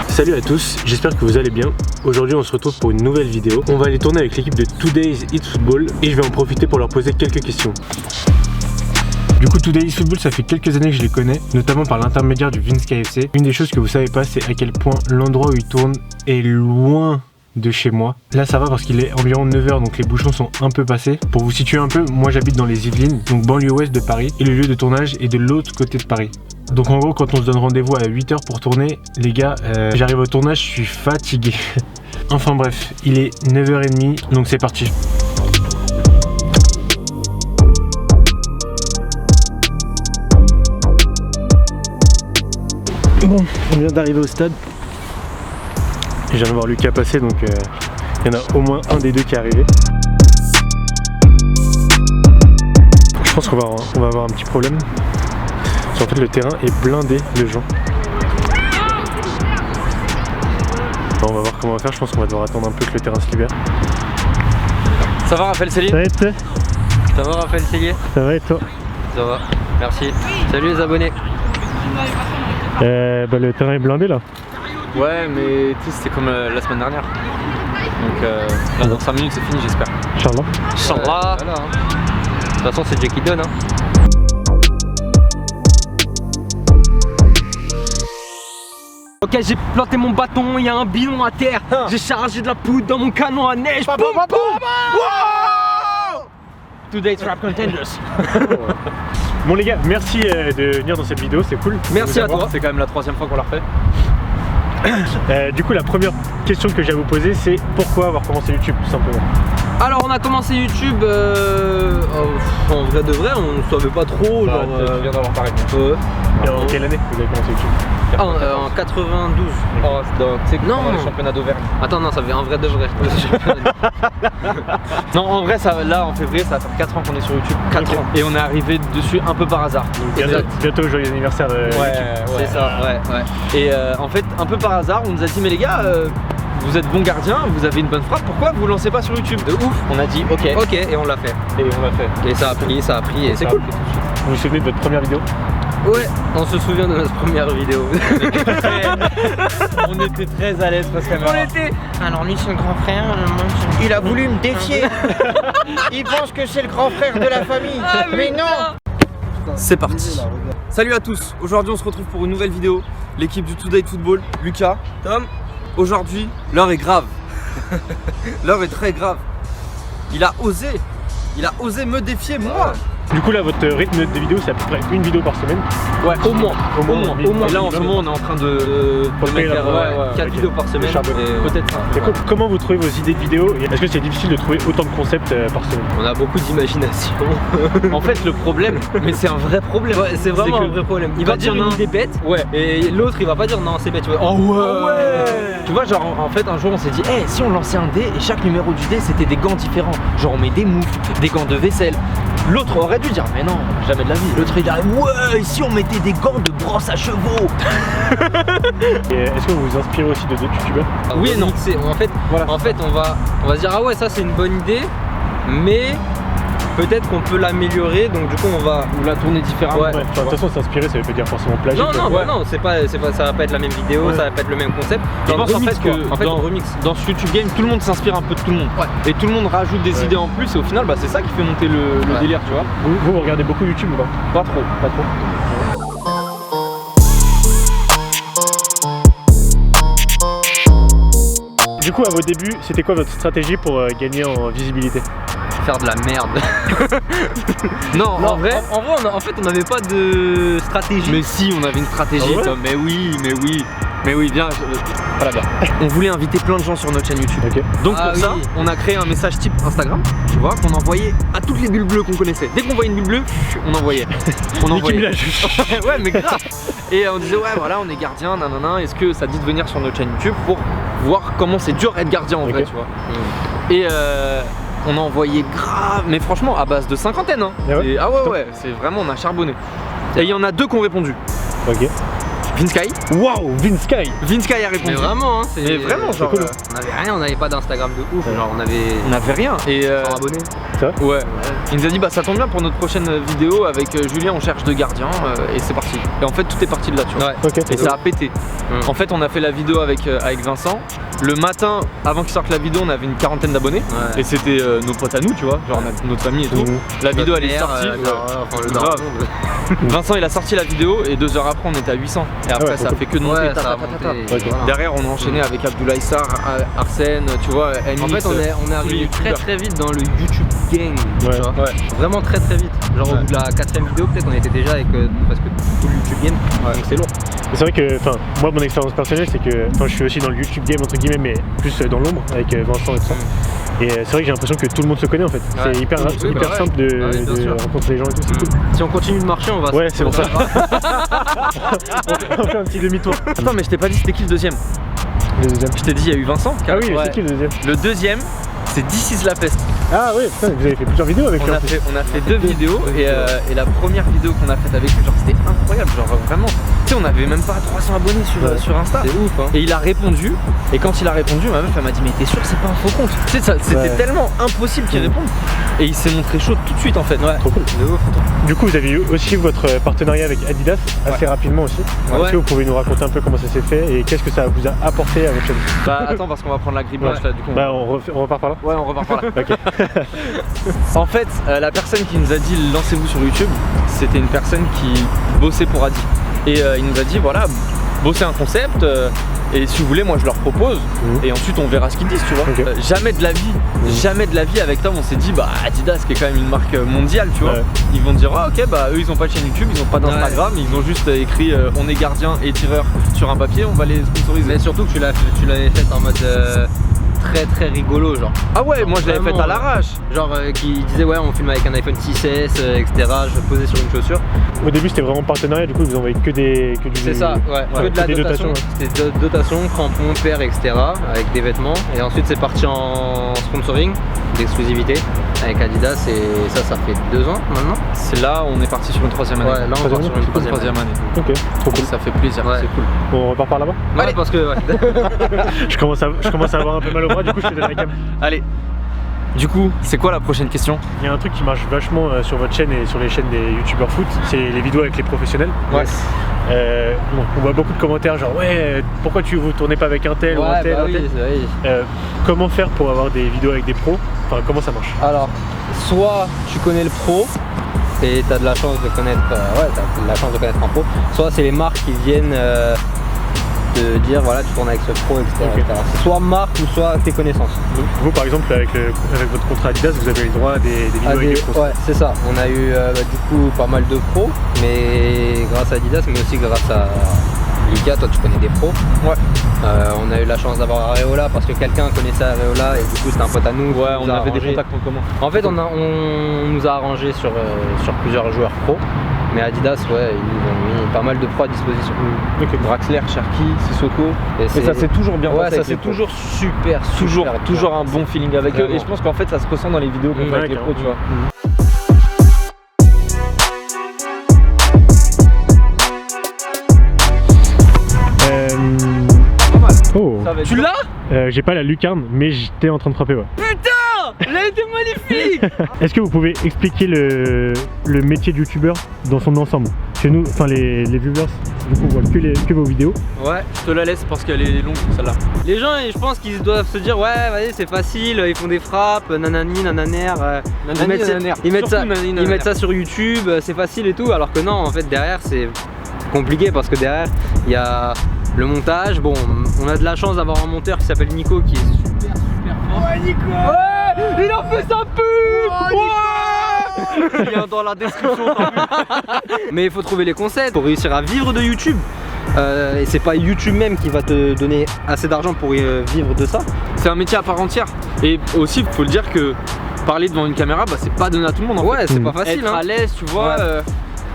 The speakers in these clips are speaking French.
Salut à tous, j'espère que vous allez bien. Aujourd'hui on se retrouve pour une nouvelle vidéo. On va aller tourner avec l'équipe de Today's Eat Football et je vais en profiter pour leur poser quelques questions. Du coup, Today's Football, ça fait quelques années que je les connais, notamment par l'intermédiaire du Vince KFC. Une des choses que vous savez pas, c'est à quel point l'endroit où ils tournent est loin de chez moi. Là ça va parce qu'il est environ 9h, donc les bouchons sont un peu passés. Pour vous situer un peu, moi j'habite dans les Yvelines, donc banlieue ouest de Paris, et le lieu de tournage est de l'autre côté de Paris. Donc en gros, quand on se donne rendez-vous à 8h pour tourner, les gars, j'arrive au tournage, je suis fatigué. Enfin bref, il est 9h30, donc c'est parti. Bon, on vient d'arriver au stade. Je viens de voir Lucas passer, donc il y en a au moins un des deux qui est arrivé. Je pense qu'on va avoir un petit problème. En fait, le terrain est blindé de gens. Bon, on va voir comment on va faire. Je pense qu'on va devoir attendre un peu que le terrain se libère. Ça va, Raphaël Cellier? Ça va, Raphaël Cellier? Ça va et toi? Ça va, merci. Salut les abonnés. Le terrain est blindé là. Ouais, mais tu sais, c'était comme la semaine dernière. Donc là, dans 5 minutes, c'est fini, j'espère. Inch'Allah. Inch'Allah. Voilà, hein. De toute façon, c'est Dieu qui donne. Hein. Ok, j'ai planté mon bâton, il y a un bidon à terre. J'ai chargé de la poudre dans mon canon à neige. Boum, boum. Today's Rap Contenders. Bon les gars, merci de venir dans cette vidéo, c'est cool. Merci à toi. C'est quand même la 3e fois qu'on l'a refait. Du coup, la première question que j'ai à vous poser, c'est pourquoi avoir commencé YouTube, tout simplement. Alors, on a commencé YouTube en vrai de vrai, on ne savait pas trop. Genre, tu viens d'avoir parlé. Et en quelle année vous avez commencé YouTube? En 92. Oh, tu sais, non, le championnat d'Auvergne. Attends, non, ça fait un vrai de vrai. Non, en vrai, ça, là en février, ça va faire 4 ans qu'on est sur YouTube. 4 ans. Et on est arrivé dessus un peu par hasard. Bientôt joyeux anniversaire de YouTube. C'est ça, ouais. Et en fait, un peu par hasard, on nous a dit, mais les gars, vous êtes bons gardiens, vous avez une bonne frappe, pourquoi vous lancez pas sur YouTube? De ouf. On a dit ok, et on l'a fait. Et ça a pris et c'est cool. Vous vous souvenez de votre première vidéo? Ouais, on se souvient de notre première vidéo. On était très à l'aise parce qu'elle Alors lui c'est le grand frère, il a voulu me défier. Il pense que c'est le grand frère de la famille, mais non. C'est parti. Salut à tous, aujourd'hui on se retrouve pour une nouvelle vidéo. L'équipe du Today's Football, Lucas, Tom. Aujourd'hui, l'heure est grave. L'heure est très grave. Il a osé me défier moi. Du coup là, votre rythme de vidéo, c'est à peu près une vidéo par semaine? Ouais, au moins. Et là en ce moment, on est en train de faire 4 vidéos par semaine. Peut-être. Comment vous trouvez vos idées de vidéos? Est-ce que c'est difficile de trouver autant de concepts par semaine? On a beaucoup d'imagination. En fait, le problème, mais c'est un vrai problème. Ouais, c'est vraiment un vrai problème. Il va dire une idée bête, et l'autre il va pas dire non, c'est bête. Oh ouais. Tu vois, genre en fait, un jour on s'est dit, si on lançait un dé et chaque numéro du dé c'était des gants différents. Genre on met des moufles, des gants de vaisselle. L'autre aurait dû dire mais non, jamais de la vie. L'autre il dirait ouais, si on mettait des gants de brosse à chevaux. Et est-ce que vous vous inspirez aussi de d'autres youtubeurs? Oui et non. En fait on va se dire ah ouais ça c'est une bonne idée, mais peut-être qu'on peut l'améliorer, donc du coup on va la tourner différemment. De toute façon s'inspirer ça veut pas dire forcément plagier. Non, c'est pas, ça va pas être la même vidéo, ça va pas être le même concept. Je pense en fait dans ce YouTube game tout le monde s'inspire un peu de tout le monde. Et tout le monde rajoute des idées en plus et au final c'est ça qui fait monter le délire, tu vois. Vous regardez beaucoup YouTube ou pas? Pas trop. Du coup à vos débuts, c'était quoi votre stratégie pour gagner en visibilité? Faire de la merde. Non, en vrai, on n'avait pas de stratégie. Mais si, on avait une stratégie, Tom. Mais oui, bien. Voilà, bien. On voulait inviter plein de gens sur notre chaîne YouTube. Donc pour ça, on a créé un message type Instagram, tu vois, qu'on envoyait à toutes les bulles bleues qu'on connaissait. Dès qu'on voyait une bulle bleue, on envoyait. Ouais, mais grave. Et on disait ouais, voilà, on est gardien, nanana. Est-ce que ça dit de venir sur notre chaîne YouTube pour voir comment c'est dur être gardien en vrai, tu vois. Et on a envoyé grave, mais franchement à base de cinquantaine. Hein. Ah ouais, c'est vraiment, on a charbonné. Et il y en a 2 qui ont répondu. Vinsky. Waouh, Vinsky. Vinsky a répondu. Mais vraiment, hein, Mais vraiment, genre. cool. On avait rien, on n'avait pas d'Instagram de ouf, genre on avait rien. Et 100 abonnés. ouais. Il nous a dit bah ça tombe bien pour notre prochaine vidéo avec Julien, on cherche 2 gardiens et c'est parti. Et en fait tout est parti de là, tu vois. Ouais. Ok. Et ça a pété. En fait on a fait la vidéo avec Vincent. Le matin, avant qu'il sorte la vidéo, on avait une 40aine d'abonnés. Ouais. Et c'était nos potes à nous, tu vois, genre notre famille et tout. La vidéo elle est sortie. Grave. Vincent il a sorti la vidéo et 2 heures après on était à 800. Et après ouais, ça cool. fait que de monter. Ouais, ça a monté. Voilà. Derrière on a enchaîné avec Abdoulaye Sarr, Arsène, tu vois, MX. En fait, on est arrivé très très vite dans le YouTube gang. Ouais. Tu vois. Ouais. Vraiment très très vite. Genre au bout de la 4ème vidéo, peut-être on était déjà avec presque tout le YouTube game. Donc c'est lourd. Mais c'est vrai que, enfin, moi mon expérience personnelle c'est que, enfin, je suis aussi dans le YouTube game entre guillemets, mais plus dans l'ombre avec Vincent et tout ça. Et c'est vrai que j'ai l'impression que tout le monde se connaît en fait. Ouais. C'est hyper, Oui, bah hyper ouais. simple Ouais, bien de sûr. rencontrer les gens et tout, c'est cool. Si on continue de marcher, on va Ouais, c'est pour ça. On fait un petit demi-tour. Attends mais je t'ai pas dit c'était qui le deuxième. Le deuxième. Je t'ai dit il y a eu Vincent. Ah oui, Ouais. c'est qui le deuxième? Le deuxième c'est This is la peste. Ah oui, putain, vous avez fait plusieurs vidéos avec lui. On a fait 2 vidéos et la première vidéo qu'on a faite avec lui, genre c'était incroyable, genre vraiment. Tu sais, on avait même pas 300 abonnés sur Insta. C'est ouf, hein. Et il a répondu, et quand il a répondu, ma meuf elle m'a dit mais t'es sûr que c'est pas un faux compte? Tu sais, c'était Ouais. tellement impossible qu'il réponde. Et il s'est montré chaud tout de suite en fait. Ouais. Trop cool. De ouf. Du coup, vous avez eu aussi votre partenariat avec Adidas assez rapidement aussi. Ouais. Est-ce que vous pouvez nous raconter un peu comment ça s'est fait et qu'est-ce que ça vous a apporté à votre chaîne? Bah attends parce qu'on va prendre la grille blanche là du coup. Bah, on repart par là. Ouais on repart par là. Ok. En fait, la personne qui nous a dit lancez-vous sur YouTube, c'était une personne qui bossait pour Adi. Et il nous a dit voilà, bossez un concept et si vous voulez moi je leur propose et ensuite on verra ce qu'ils disent, tu vois. Ok. Jamais de la vie avec Tom on s'est dit bah Adidas qui est quand même une marque mondiale, tu vois. Ouais. Ils vont dire ah ok bah eux ils ont pas de chaîne YouTube, ils ont pas d'Instagram, ils ont juste écrit on est gardien et tireur sur un papier, on va les sponsoriser. Mais surtout que tu l'avais fait en mode très très rigolo, genre. Ah ouais, moi je l'avais Vraiment, faite à l'arrache. Genre qui disait ouais on filme avec un iPhone 6S, etc. Je posais sur une chaussure. Au début, c'était vraiment partenariat, du coup, vous envoyez que du. C'est ça, ouais. Ouais, Que de la des dotation. dotations, C'était dotation, crampons, paires, etc. Avec des vêtements. Et ensuite c'est parti en sponsoring, d'exclusivité avec Adidas et ça fait 2 ans maintenant. C'est là où on est parti sur une 3ème année. Ouais, là on part sur une 3ème année. Ok, trop cool. Ça fait plaisir, Ouais. c'est cool. On repart par là-bas. Ouais, parce que ouais. Je commence à avoir un peu mal au bras, du coup, je te donne la cam. Allez. Du coup, c'est quoi la prochaine question? Il y a un truc qui marche vachement sur votre chaîne et sur les chaînes des youtubeurs foot, c'est les vidéos avec les professionnels. Ouais. Bon, on voit beaucoup de commentaires genre ouais, pourquoi vous tournez pas avec un tel ou un Ouais, tel, bah un tel. oui. Comment faire pour avoir des vidéos avec des pros? Enfin, comment ça marche? Alors, soit tu connais le pro et t'as de la chance de connaître, t'as de la chance de connaître un pro. Soit c'est les marques qui viennent te dire voilà tu tournes avec ce pro, etc. Ok. etc. C'est soit marque ou soit tes connaissances. Donc, vous par exemple avec votre contrat Adidas, vous avez le droit à des vidéos Ah, avec des pros. ouais, c'est ça. On a eu du coup pas mal de pros, mais grâce à Adidas, mais aussi grâce à Lucas, toi tu connais des pros. Ouais. On a eu la chance d'avoir Areola parce que quelqu'un connaissait Areola et du coup c'était un pote à nous. Ouais, qui on nous a avait des arrangé. contacts en commun. En fait, on nous a arrangé sur plusieurs joueurs pro, mais Adidas, ouais, ils nous ont mis pas mal de pros à disposition. Ok. Draxler, Cherki, Sissoko. Et ça s'est toujours bien Ouais, passé. ça avec c'est les pros. toujours super, Toujours un bon feeling avec eux. Vraiment. Et je pense qu'en fait, ça se ressent dans les vidéos qu'on fait avec les pros, tu vois. Oh. Ça va être tu l'as? J'ai pas la lucarne, mais j'étais en train de frapper, ouais. Putain! Elle a été magnifique! Est-ce que vous pouvez expliquer le métier de youtubeur dans son ensemble? Chez nous, enfin les viewers, du coup, voient que vos vidéos. Ouais, je te la laisse parce qu'elle est longue celle-là. Les gens, je pense qu'ils doivent se dire ouais, vas-y, c'est facile, ils font des frappes, nanani, nananer. Ils mettent ça sur YouTube, c'est facile et tout, alors que non, en fait, derrière, c'est compliqué parce que derrière, il y a le montage. Bon, on a de la chance d'avoir un monteur qui s'appelle Nico qui est super fort. Ouais, Nico! Ouais! Il a fait sa pub! Ouais! Il y a dans la description. Mais il faut trouver les concepts pour réussir à vivre de YouTube. Et c'est pas YouTube même qui va te donner assez d'argent pour vivre de ça. C'est un métier à part entière. Et aussi, faut le dire que parler devant une caméra, bah, c'est pas donné à tout le monde. En Ouais, fait. c'est pas facile. Être à l'aise, tu vois, Ouais.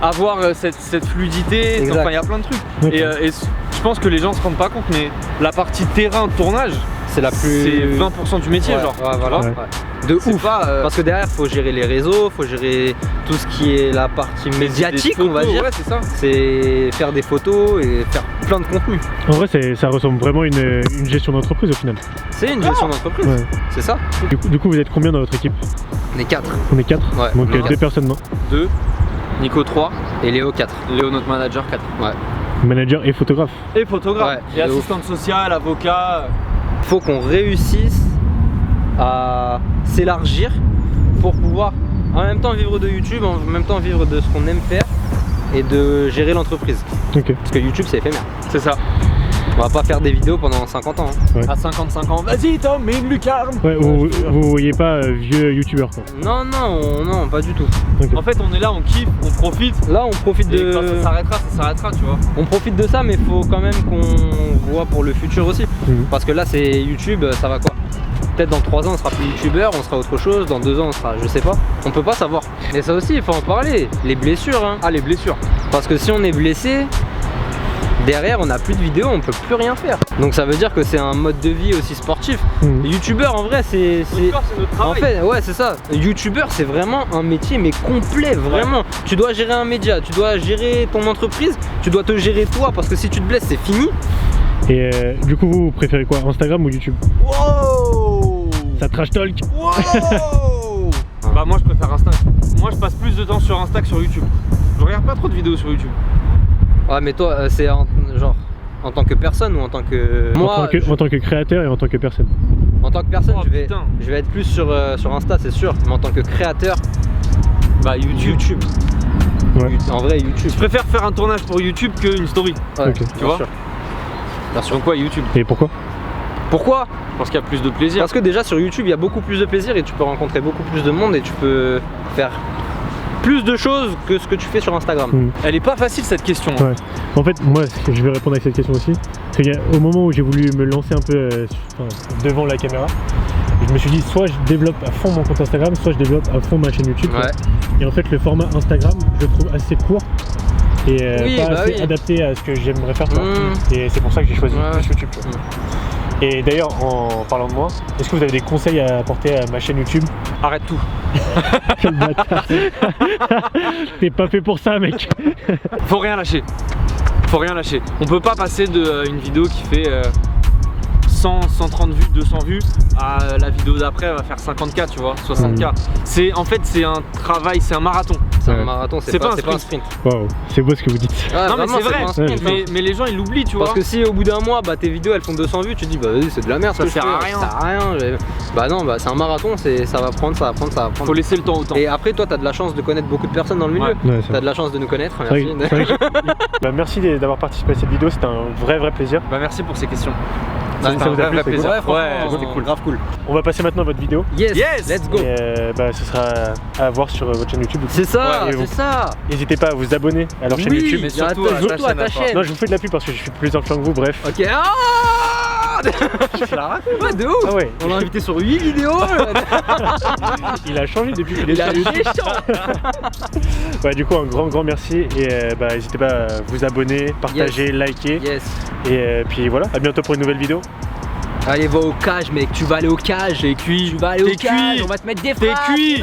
avoir cette fluidité. Exact. Enfin, il y a plein de trucs. Ok. Et je pense que les gens se rendent pas compte, mais la partie terrain de tournage, c'est la plus. C'est 20% du métier, Ouais, genre. ouais, voilà. Ouais. Ouais. De C'est ouf. pas, Parce que derrière, faut gérer les réseaux, faut gérer tout ce qui est la partie médiatique, on va dire. Ouais, c'est ça. C'est faire des photos et faire plein de contenu. En vrai, ça ressemble vraiment à une gestion d'entreprise au final. C'est une gestion d'entreprise, Ouais. c'est ça. Du coup, vous êtes combien dans votre équipe? On est 4. On est 4. Ouais, Donc on est 2 quatre. personnes, non? 2, Nico 3, Et Léo 4. Léo notre manager 4. Ouais. Manager et photographe. Et photographe, Ouais, et de assistante sociale, avocat. Faut qu'on réussisse à s'élargir pour pouvoir en même temps vivre de YouTube, en même temps vivre de ce qu'on aime faire et de gérer l'entreprise. Ok. Parce que YouTube c'est éphémère. C'est ça. On va pas faire des vidéos pendant 50 ans. Hein. À 55 ans, vas-y Tom, mets une lucarne. Ouais, vous voyez pas vieux youtubeur quoi. Non, non, pas du tout. En fait, on est là, on kiffe, on profite. Là on profite Et quand de. ça s'arrêtera, tu vois. On profite de ça, mais faut quand même qu'on voit pour le futur aussi. Mhm. Parce que là c'est YouTube, ça va quoi? Peut-être dans 3 ans on sera plus youtubeur, on sera autre chose, dans 2 ans on sera, je sais pas. On peut pas savoir. Mais ça aussi il faut en parler. Les blessures hein. Ah, les blessures. Parce que si on est blessé, derrière on n'a plus de vidéos, on peut plus rien faire. Donc ça veut dire que c'est un mode de vie aussi sportif. Mhm. Youtubeur en vrai c'est. C'est notre travail. En fait, ouais, c'est ça. Youtubeur, c'est vraiment un métier, mais complet, vraiment. Tu dois gérer un média, tu dois gérer ton entreprise, tu dois te gérer toi, parce que si tu te blesses, c'est fini. Et du coup, vous préférez quoi? Instagram ou YouTube? Wow. Ça trash talk. Wow. Bah moi je préfère Insta. Moi je passe plus de temps sur Insta que sur YouTube. Je regarde pas trop de vidéos sur YouTube. Ouais, mais toi, c'est genre en tant que personne ou en tant que. Moi, en tant que créateur et en tant que personne. en tant que personne, Oh, putain. je vais être plus sur Insta, c'est sûr. Mais en tant que créateur, Bah YouTube. Ouais. en vrai, YouTube. Je préfère faire un tournage pour YouTube qu'une story. Ouais, Ok. bien Tu vois sûr. Bien sûr. Donc ouais, YouTube. Et pourquoi? Pourquoi? Je pense qu'il y a plus de plaisir. Parce que déjà sur YouTube, il y a beaucoup plus de plaisir et tu peux rencontrer beaucoup plus de monde et tu peux faire plus de choses que ce que tu fais sur Instagram. Mhm. Elle est pas facile cette question. Ouais. En fait, moi, je vais répondre à cette question aussi. Parce qu'au moment où j'ai voulu me lancer un peu devant la caméra, je me suis dit soit je développe à fond mon compte Instagram, soit je développe à fond ma chaîne YouTube. Ouais. Et en fait, le format Instagram, je le trouve assez court et Oui, pas bah assez oui. adapté à ce que j'aimerais faire. tu vois. Mmh. Et c'est pour ça que j'ai choisi Ouais. plus YouTube. tu vois. Et d'ailleurs, en parlant de moi, est-ce que vous avez des conseils à apporter à ma chaîne YouTube? Arrête tout. Quel bâtard. T'es pas fait pour ça, mec. Faut rien lâcher. Faut rien lâcher. On peut pas passer d'une vidéo qui fait 100, 130 vues, 200 vues à la vidéo d'après va faire 50K, tu vois, 60K. C'est en fait c'est un travail, c'est un marathon. C'est un Ouais. marathon, c'est pas un sprint. Waouh, c'est beau ce que vous dites. Ouais, Non mais vraiment, c'est vrai. pas un sprint, Ouais, hein. Mais les gens ils l'oublient, tu vois. Parce que si au bout d'un mois, bah, tes vidéos elles font 200 vues, tu te dis bah vas-y, c'est de la merde. Ça ce que je sert à fais, rien. Ça sert à rien. Bah non, bah c'est un marathon, ça va prendre. Faut laisser le temps au temps. Et après, toi, t'as de la chance de connaître beaucoup de personnes dans le milieu. Ouais. Ouais, c'est T'as vrai. de la chance de nous connaître, C'est merci. vrai que- c'est vrai que- Bah, merci d'avoir participé à cette vidéo, c'était un vrai plaisir. Bah merci pour ces questions. Ça C'était vous a un plu, vrai c'est plaisir. cool. Ouais, franchement, c'était cool. grave cool. On va passer maintenant à votre vidéo. Yes, Yes. let's go. Et bah, ce sera à voir sur votre chaîne YouTube. C'est ça, Ouais, et c'est vous- ça. N'hésitez pas à vous abonner à leur chaîne Oui, YouTube. mais surtout à surtout ta à ta chaîne, chaîne. Non, je vous fais de la pub parce que je suis plus influent que vous, bref. Ok. Ah ouais, de ouf. Ah ouais, On l'a invité sur 8 vidéos. il a changé depuis qu'il est Il a sur YouTube. méchant. Ouais, du coup, un grand merci et bah, n'hésitez pas à vous abonner, partager, liker. Yes. Et puis voilà, à bientôt pour une nouvelle vidéo. Allez, va au cage, mec. Tu vas aller au cage. T'es cuit. Tu vas aller au T'es cage. cuit. On va te mettre des T'es frappes. cuit.